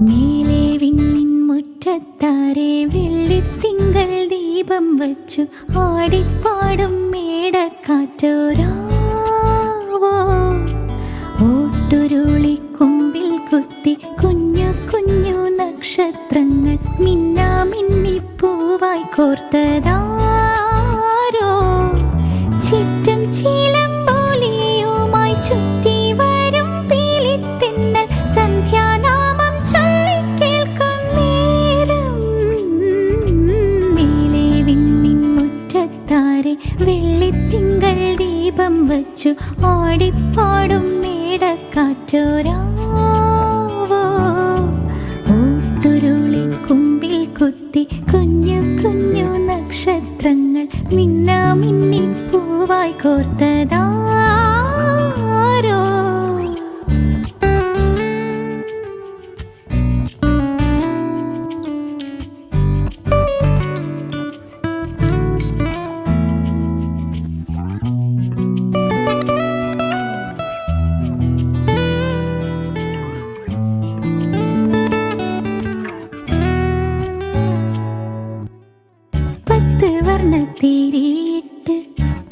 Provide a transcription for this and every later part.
മേലെ വിണ്ണിൻ മുറ്റത്താരെ വെള്ളിത്തിങ്കൾ ദീപം വച്ചു ആടിപ്പാടും മേടക്കാറ്റോരാവോ ഓട്ടുരുളിക്കൊമ്പിൽ കുത്തി കുഞ്ഞു കുഞ്ഞു നക്ഷത്രങ്ങൾ മിന്നാമിന്നിപ്പൂവായി കോർത്തതാരോ ചുറ്റും ചീലമ്പോലിയുമായി ചുറ്റി വരും പീലിത്തിന്നൽ സന്ധ്യാനാമം ചൊല്ലിക്കേൾക്കും നേരം മേലെ വിണ്ണിൻ മുറ്റത്താരെ വെള്ളിത്തിങ്കൾ ദീപം വച്ചു ആടിപ്പാടും മേടക്കാറ്റോരാവോ ഓട്ടുരുളിക്കൊമ്പിൽ കുത്തി കുഞ്ഞു കുഞ്ഞു നക്ഷത്രങ്ങൾ മിന്നാമിന്നിപ്പൂവായി കോർത്തതാരോ. പത്ത് വർണ്ണത്തിരിയിട്ട്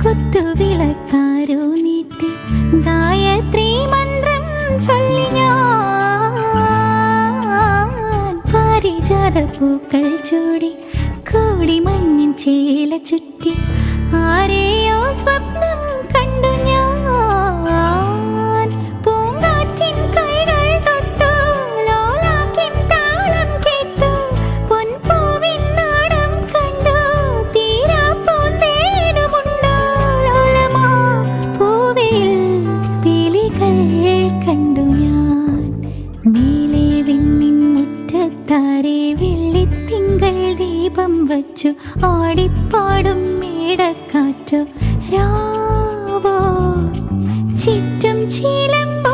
കുത്തുവിളക്കാരോ നീട്ടി ഗായത്രി മന്ത്രം ചൊല്ലി ഞാൻ പാരിജാത പൂക്കൾ ചൂടി കൂടി മഞ്ഞിൻ ചേല ചുറ്റി ആരെയോ സ്വപ്നം കണ്ടു ഞാൻ പൂങ്കാറ്റിൻ കൈകൾ തൊട്ടു ലോലാക്കിൻ താളം കേട്ടു പൊൻപൂവിൻ നാടം കണ്ടു തീരാപ്പൂന്തേനുമുണ്ടോ ലോലമാ പൂവിൽ പീലികൾ കണ്ടു ഞാൻ മേലെ വിണ്ണിൻ മുറ്റത്താരെ വെള്ളിത്തിങ്കൾ ദീപം വച്ചു ആടിപ്പാടും മേടക്കാറ്റോ രാവോ ചുറ്റും ചീലമ്പോ